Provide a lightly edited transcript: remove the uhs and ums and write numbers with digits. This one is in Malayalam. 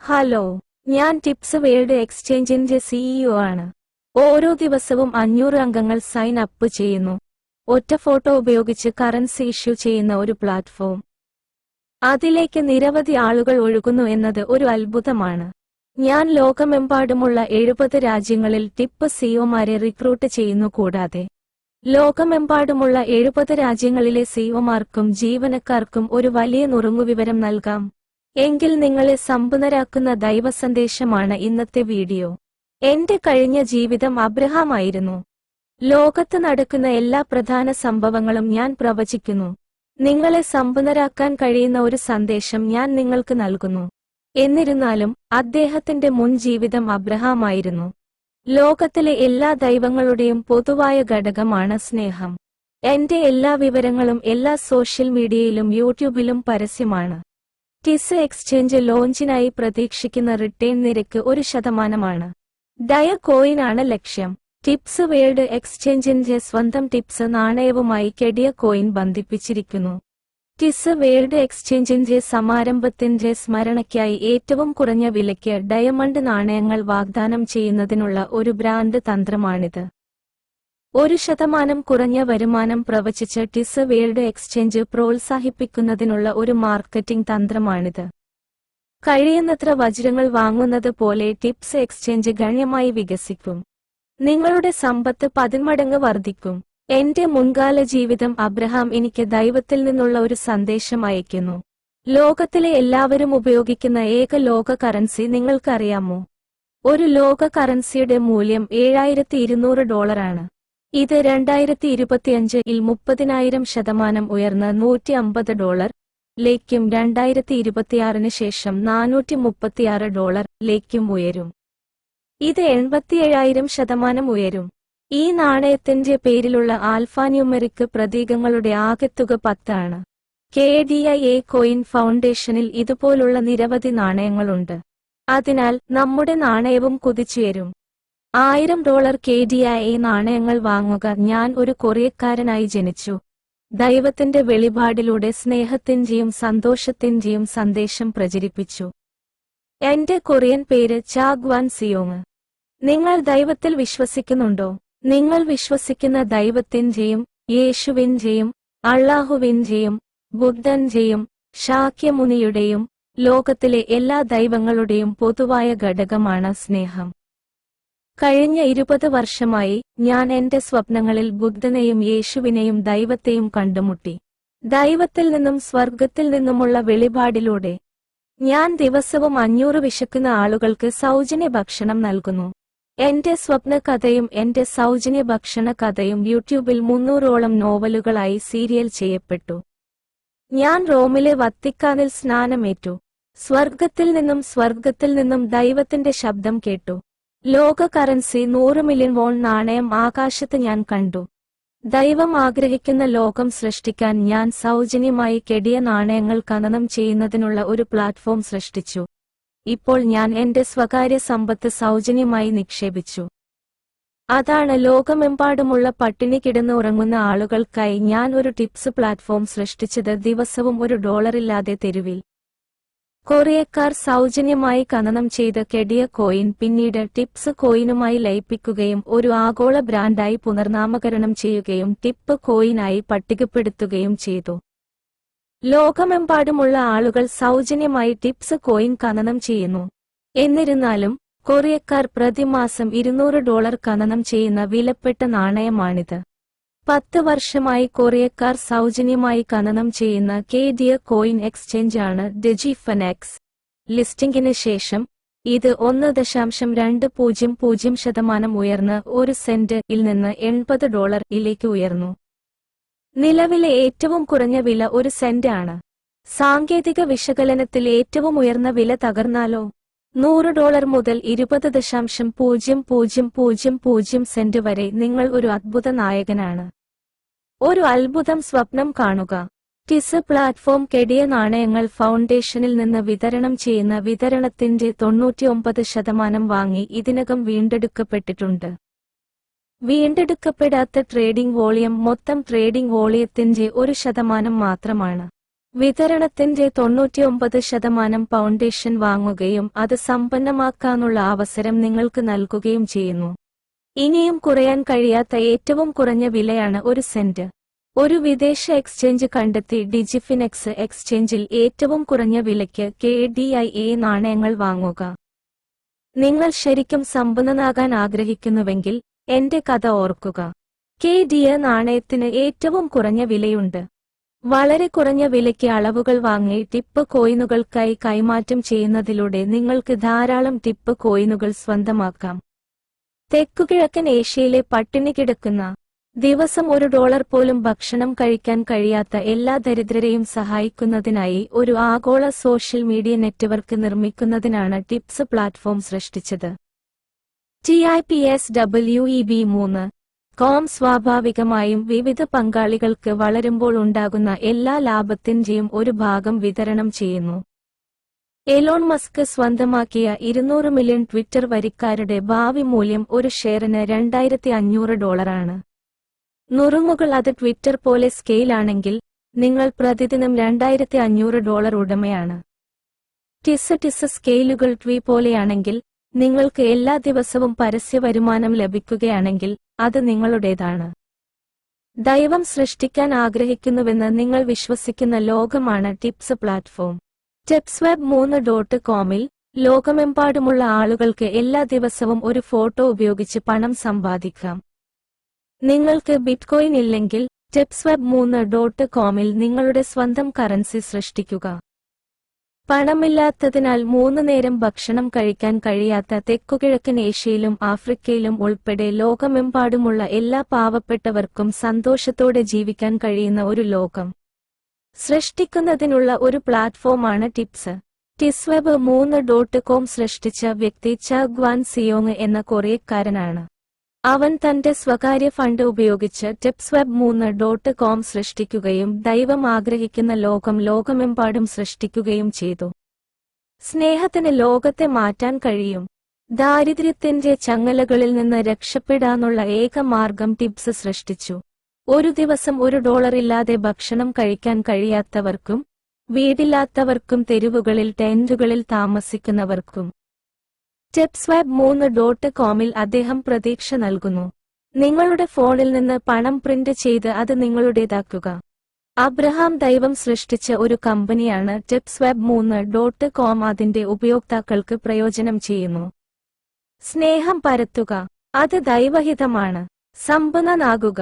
ഹലോ, ഞാൻ ടിപ്സ് വേൾഡ് എക്സ്ചേഞ്ചിന്റെ സിഇഒ ആണ്. ഓരോ ദിവസവും 500 അംഗങ്ങൾ സൈൻ അപ്പ് ചെയ്യുന്നു. ഒറ്റ ഫോട്ടോ ഉപയോഗിച്ച് കറൻസി ഇഷ്യൂ ചെയ്യുന്ന ഒരു പ്ലാറ്റ്ഫോം. അതിലേക്ക് നിരവധി ആളുകൾ ഒഴുകുന്നു എന്നത് ഒരു അത്ഭുതമാണ്. ഞാൻ ലോകമെമ്പാടുമുള്ള 70 രാജ്യങ്ങളിൽ ടിപ്പ് സിഇഒമാരെ റിക്രൂട്ട് ചെയ്യുന്നു. കൂടാതെ ലോകമെമ്പാടുമുള്ള 70 രാജ്യങ്ങളിലെ സിഇഒമാർക്കും ജീവനക്കാർക്കും ഒരു വലിയ നുറുങ്ങുവിവരം നൽകാം. എങ്കിൽ നിങ്ങളെ സമ്പന്നരാക്കുന്ന ദൈവസന്ദേശമാണ് ഇന്നത്തെ വീഡിയോ. എന്റെ കഴിഞ്ഞ ജീവിതം അബ്രഹാം ആയിരുന്നു. ലോകത്ത് നടക്കുന്ന എല്ലാ പ്രധാന സംഭവങ്ങളും ഞാൻ പ്രവചിക്കുന്നു. നിങ്ങളെ സമ്പന്നരാക്കാൻ കഴിയുന്ന ഒരു സന്ദേശം ഞാൻ നിങ്ങൾക്ക് നൽകുന്നു. എന്നിരുന്നാലും അദ്ദേഹത്തിന്റെ മുൻ ജീവിതം അബ്രഹാം ആയിരുന്നു. ലോകത്തിലെ എല്ലാ ദൈവങ്ങളുടെയും പൊതുവായ ഘടകമാണ് സ്നേഹം. എന്റെ എല്ലാ വിവരങ്ങളും എല്ലാ സോഷ്യൽ മീഡിയയിലും യൂട്യൂബിലും പരസ്യമാണ്. ടിസ് എക്സ്ചേഞ്ച് ലോഞ്ചിനായി പ്രതീക്ഷിക്കുന്ന റിട്ടേൺ നിരക്ക് 1%. ഡയ കോയിൻ ആണ് ലക്ഷ്യം. ടിപ്സ് വേൾഡ് എക്സ്ചേഞ്ചിന്റെ സ്വന്തം ടിപ്സ് നാണയവുമായി കെഡിയ കോയിൻ ബന്ധിപ്പിച്ചിരിക്കുന്നു. ടിസ് വേൾഡ് എക്സ്ചേഞ്ചിന്റെ സമാരംഭത്തിന്റെ സ്മരണയ്ക്കായി ഏറ്റവും കുറഞ്ഞ വിലയ്ക്ക് ഡയമണ്ട് നാണയങ്ങൾ വാഗ്ദാനം ചെയ്യുന്നതിനുള്ള ഒരു ബ്രാൻഡ് തന്ത്രമാണിത്. 1% കുറഞ്ഞ വരുമാനം പ്രവചിച്ച് ടിസ് വേൾഡ് എക്സ്ചേഞ്ച് പ്രോത്സാഹിപ്പിക്കുന്നതിനുള്ള ഒരു മാർക്കറ്റിംഗ് തന്ത്രമാണിത്. കഴിയുന്നത്ര വജ്രങ്ങൾ വാങ്ങുന്നത് പോലെ ടിപ്സ് എക്സ്ചേഞ്ച് ഗണ്യമായി വികസിക്കും. നിങ്ങളുടെ സമ്പത്ത് 10 മടങ്ങ് വർദ്ധിക്കും. എന്റെ മുൻകാല ജീവിതം അബ്രഹാം എനിക്ക് ദൈവത്തിൽ നിന്നുള്ള ഒരു സന്ദേശം അയയ്ക്കുന്നു. ലോകത്തിലെ എല്ലാവരും ഉപയോഗിക്കുന്ന ഏക ലോക കറൻസി നിങ്ങൾക്കറിയാമോ? ഒരു ലോക കറൻസിയുടെ മൂല്യം $7,200 ആണ്. ഇത് 2025-ൽ 30,000% ഉയർന്ന് $150 ലേക്കും 2026-ന് ശേഷം $436 ലേക്കും ഉയരും. ഇത് 87,000% ഉയരും. ഈ നാണയത്തിന്റെ പേരിലുള്ള ആൽഫാന്യൂമെറിക് പ്രതീകങ്ങളുടെ ആകെത്തുക 10 ആണ്. KDIA കോയിൻ ഫൗണ്ടേഷനിൽ ഇതുപോലുള്ള നിരവധി നാണയങ്ങളുണ്ട്. അതിനാൽ നമ്മുടെ നാണയവും കുതിച്ചുയരും. $1000 KDIA നാണയങ്ങൾ വാങ്ങുക. ഞാൻ ഒരു കൊറിയക്കാരനായി ജനിച്ചു. ദൈവത്തിന്റെ വെളിപാടിലൂടെ സ്നേഹത്തിന്റെയും സന്തോഷത്തിന്റെയും സന്ദേശം പ്രചരിപ്പിച്ചു. എന്റെ കൊറിയൻ പേര് ചാഗ്വാൻ സിയോങ്. നിങ്ങൾ ദൈവത്തിൽ വിശ്വസിക്കുന്നുണ്ടോ? നിങ്ങൾ വിശ്വസിക്കുന്ന ദൈവത്തിന്റെയും യേശുവിന്റെയും അള്ളാഹുവിന്റെയും ബുദ്ധന്റെയും ശാക്യമുനിയുടെയും ലോകത്തിലെ എല്ലാ ദൈവങ്ങളുടെയും പൊതുവായ ഘടകമാണ് സ്നേഹം. കഴിഞ്ഞ 20 വർഷമായി ഞാൻ എന്റെ സ്വപ്നങ്ങളിൽ ബുദ്ധനെയും യേശുവിനെയും ദൈവത്തെയും കണ്ടുമുട്ടി. ദൈവത്തിൽ നിന്നും സ്വർഗത്തിൽ നിന്നുമുള്ള വെളിപാടിലൂടെ ഞാൻ ദിവസവും 500 വിശക്കുന്ന ആളുകൾക്ക് സൗജന്യ ഭക്ഷണം നൽകുന്നു. എന്റെ സ്വപ്ന കഥയും എന്റെ സൗജന്യ ഭക്ഷണ കഥയും യൂട്യൂബിൽ 300ഓളം നോവലുകളായി സീരിയൽ ചെയ്യപ്പെട്ടു. ഞാൻ റോമിലെ വത്തിക്കാനിൽ സ്നാനമേറ്റു. സ്വർഗത്തിൽ നിന്നും ദൈവത്തിന്റെ ശബ്ദം കേട്ടു. ലോക കറൻസി $100 മില്യൺ നാണയം ആകാശത്ത് ഞാൻ കണ്ടു. ദൈവം ആഗ്രഹിക്കുന്ന ലോകം സൃഷ്ടിക്കാൻ ഞാൻ സൗജന്യമായി കെടിയ നാണയങ്ങൾ ഖനനം ചെയ്യുന്നതിനുള്ള ഒരു പ്ലാറ്റ്ഫോം സൃഷ്ടിച്ചു. ഇപ്പോൾ ഞാൻ എന്റെ സ്വകാര്യ സമ്പത്ത് സൗജന്യമായി നിക്ഷേപിച്ചു. അതാണ് ലോകമെമ്പാടുമുള്ള പട്ടിണി കിടന്ന് ഉറങ്ങുന്ന ആളുകൾക്കായി ഞാൻ ഒരു ടിപ്സ് പ്ലാറ്റ്ഫോം സൃഷ്ടിച്ചത്. ദിവസവും $1 ഇല്ലാതെ തെരുവിൽ കൊറിയക്കാർ സൗജന്യമായി ഖനനം ചെയ്ത കെഡിയ കോയിൻ പിന്നീട് ടിപ്സ് കോയിനുമായി ലയിപ്പിക്കുകയും ഒരു ആഗോള ബ്രാൻഡായി പുനർനാമകരണം ചെയ്യുകയും ടിപ്പ് കോയിനായി പട്ടികപ്പെടുത്തുകയും ചെയ്തു. ലോകമെമ്പാടുമുള്ള ആളുകൾ സൗജന്യമായി ടിപ്സ് കോയിൻ ഖനനം ചെയ്യുന്നു. എന്നിരുന്നാലും കൊറിയക്കാർ പ്രതിമാസം $200 ഖനനം ചെയ്യുന്ന വിലപ്പെട്ട നാണയമാണിത്. 10 വർഷമായി കൊറിയക്കാർ സൗജന്യമായി ഖനനം ചെയ്യുന്ന KDIA കോയിൻ എക്സ്ചേഞ്ച് ആണ് DigiFinex. ലിസ്റ്റിംഗിന് ശേഷം ഇത് 1.200% ഉയർന്ന് 1 സെന്റ്-ൽ നിന്ന് $80 ലേക്ക് ഉയർന്നു. നിലവിലെ ഏറ്റവും കുറഞ്ഞ വില 1 സെന്റ് ആണ്. സാങ്കേതിക വിശകലനത്തിൽ ഏറ്റവും ഉയർന്ന വില തകർന്നാലോ? $100 മുതൽ 20.0000 സെന്റ് വരെ. നിങ്ങൾ ഒരു അദ്ഭുത നായകനാണ്. ഒരു അത്ഭുതം സ്വപ്നം കാണുക. ടിസ് പ്ലാറ്റ്ഫോം കെടിയ നാണയങ്ങൾ ഫൗണ്ടേഷനിൽ നിന്ന് വിതരണം ചെയ്യുന്ന വിതരണത്തിന്റെ 99% വാങ്ങി ഇതിനകം വീണ്ടെടുക്കപ്പെട്ടിട്ടുണ്ട്. വീണ്ടെടുക്കപ്പെടാത്ത ട്രേഡിംഗ് വോളിയം മൊത്തം ട്രേഡിംഗ് വോളിയത്തിന്റെ 1% മാത്രമാണ്. വിതരണത്തിന്റെ 99% ഫൗണ്ടേഷൻ വാങ്ങുകയും അത് സമ്പന്നമാക്കാനുള്ള അവസരം നിങ്ങൾക്ക് നൽകുകയും ചെയ്യുന്നു. ഇനിയും കുറയാൻ കഴിയാത്ത ഏറ്റവും കുറഞ്ഞ വിലയാണ് 1 സെന്റ്. ഒരു വിദേശ എക്സ്ചേഞ്ച് കണ്ടെത്തി ഡിജിഫിനെക്സ് എക്സ്ചേഞ്ചിൽ ഏറ്റവും കുറഞ്ഞ വിലയ്ക്ക് KDIA നാണയങ്ങൾ വാങ്ങുക. നിങ്ങൾ ശരിക്കും സമ്പന്നനാകാൻ ആഗ്രഹിക്കുന്നുവെങ്കിൽ എന്റെ കഥ ഓർക്കുക. KDIA നാണയത്തിന് ഏറ്റവും കുറഞ്ഞ വിലയുണ്ട്. വളരെ കുറഞ്ഞ വിലയ്ക്ക് അളവുകൾ വാങ്ങി ടിപ്പ് കോയിനുകൾക്കായി കൈമാറ്റം ചെയ്യുന്നതിലൂടെ നിങ്ങൾക്ക് ധാരാളം ടിപ്പ് കോയിനുകൾ സ്വന്തമാക്കാം. തെക്കുകിഴക്കൻ ഏഷ്യയിലെ പട്ടിണി കിടക്കുന്ന, ദിവസം $1 പോലും ഭക്ഷണം കഴിക്കാൻ കഴിയാത്ത എല്ലാ ദരിദ്രരെയും സഹായിക്കുന്നതിനായി ഒരു ആഗോള സോഷ്യൽ മീഡിയ നെറ്റ്വർക്ക് നിർമ്മിക്കുന്നതിനാണ് ടിപ്സ് പ്ലാറ്റ്ഫോം സൃഷ്ടിച്ചത്. TIPSWEB3.com സ്വാഭാവികമായും വിവിധ പങ്കാളികൾക്ക് വളരുമ്പോൾ ഉണ്ടാകുന്ന എല്ലാ ലാഭത്തിന്റെയും ഒരു ഭാഗം വിതരണം ചെയ്യുന്നു. എലോൺ മസ്ക് സ്വന്തമാക്കിയ 200 മില്യൺ ട്വിറ്റർ വരിക്കാരുടെ ഭാവി മൂല്യം ഒരു ഷെയറിന് $2,500 ആണ്. നുറുങ്ങുകൾ അത് ട്വിറ്റർ പോലെ സ്കെയിലാണെങ്കിൽ നിങ്ങൾ പ്രതിദിനം $2,500 ഉടമയാണ്. ടിസ് സ്കെയിലുകൾ ട്വീ പോലെയാണെങ്കിൽ നിങ്ങൾക്ക് എല്ലാ ദിവസവും പരസ്യ വരുമാനം ലഭിക്കുകയാണെങ്കിൽ അത് നിങ്ങളുടേതാണ്. ദൈവം സൃഷ്ടിക്കാൻ ആഗ്രഹിക്കുന്നുവെന്ന് നിങ്ങൾ വിശ്വസിക്കുന്ന ലോകമാണ് ടിപ്സ് പ്ലാറ്റ്ഫോം. tipsweb3.comൽ ലോകമെമ്പാടുമുള്ള ആളുകൾക്ക് എല്ലാ ദിവസവും ഒരു ഫോട്ടോ ഉപയോഗിച്ച് പണം സമ്പാദിക്കാം. നിങ്ങൾക്ക് ബിറ്റ്കോയിൻ ഇല്ലെങ്കിൽ tipsweb3.comൽ നിങ്ങളുടെ സ്വന്തം കറൻസി സൃഷ്ടിക്കുക. പണമില്ലാത്തതിനാൽ 3 നേരം ഭക്ഷണം കഴിക്കാൻ കഴിയാത്ത തെക്കുകിഴക്കൻ ഏഷ്യയിലും ആഫ്രിക്കയിലും ഉൾപ്പെടെ ലോകമെമ്പാടുമുള്ള എല്ലാ പാവപ്പെട്ടവർക്കും സന്തോഷത്തോടെ ജീവിക്കാൻ കഴിയുന്ന ഒരു ലോകം സൃഷ്ടിക്കുന്നതിനുള്ള ഒരു പ്ലാറ്റ്ഫോമാണ് ടിപ്സ്. tipsweb3.com സൃഷ്ടിച്ച വ്യക്തി ചഗ്വാൻ സിയോങ് എന്ന കൊറിയക്കാരനാണ്. അവൻ തന്റെ സ്വകാര്യ ഫണ്ട് ഉപയോഗിച്ച് tipsweb3.com സൃഷ്ടിക്കുകയും ദൈവം ആഗ്രഹിക്കുന്ന ലോകമെമ്പാടും സൃഷ്ടിക്കുകയും ചെയ്തു. സ്നേഹത്തിന് ലോകത്തെ മാറ്റാൻ കഴിയും. ദാരിദ്ര്യത്തിന്റെ ചങ്ങലകളിൽ നിന്ന് രക്ഷപ്പെടാനുള്ള ഏക മാർഗം ടിപ്സ് സൃഷ്ടിച്ചു. ഒരു ദിവസം $1 ഇല്ലാതെ ഭക്ഷണം കഴിക്കാൻ കഴിയാത്തവർക്കും വീടില്ലാത്തവർക്കും തെരുവുകളിൽ ടെന്റുകളിൽ താമസിക്കുന്നവർക്കും tipsweb3.comൽ അദ്ദേഹം പ്രതീക്ഷ നൽകുന്നു. നിങ്ങളുടെ ഫോണിൽ നിന്ന് പണം പ്രിന്റ് ചെയ്ത് അത് നിങ്ങളുടേതാക്കുക. അബ്രഹാം ദൈവം സൃഷ്ടിച്ച ഒരു കമ്പനിയാണ് tipsweb3.com. അതിന്റെ ഉപയോക്താക്കൾക്ക് പ്രയോജനം ചെയ്യുന്നു. സ്നേഹം പരത്തുക, അത് ദൈവഹിതമാണ്. സമ്പന്നനാകുക.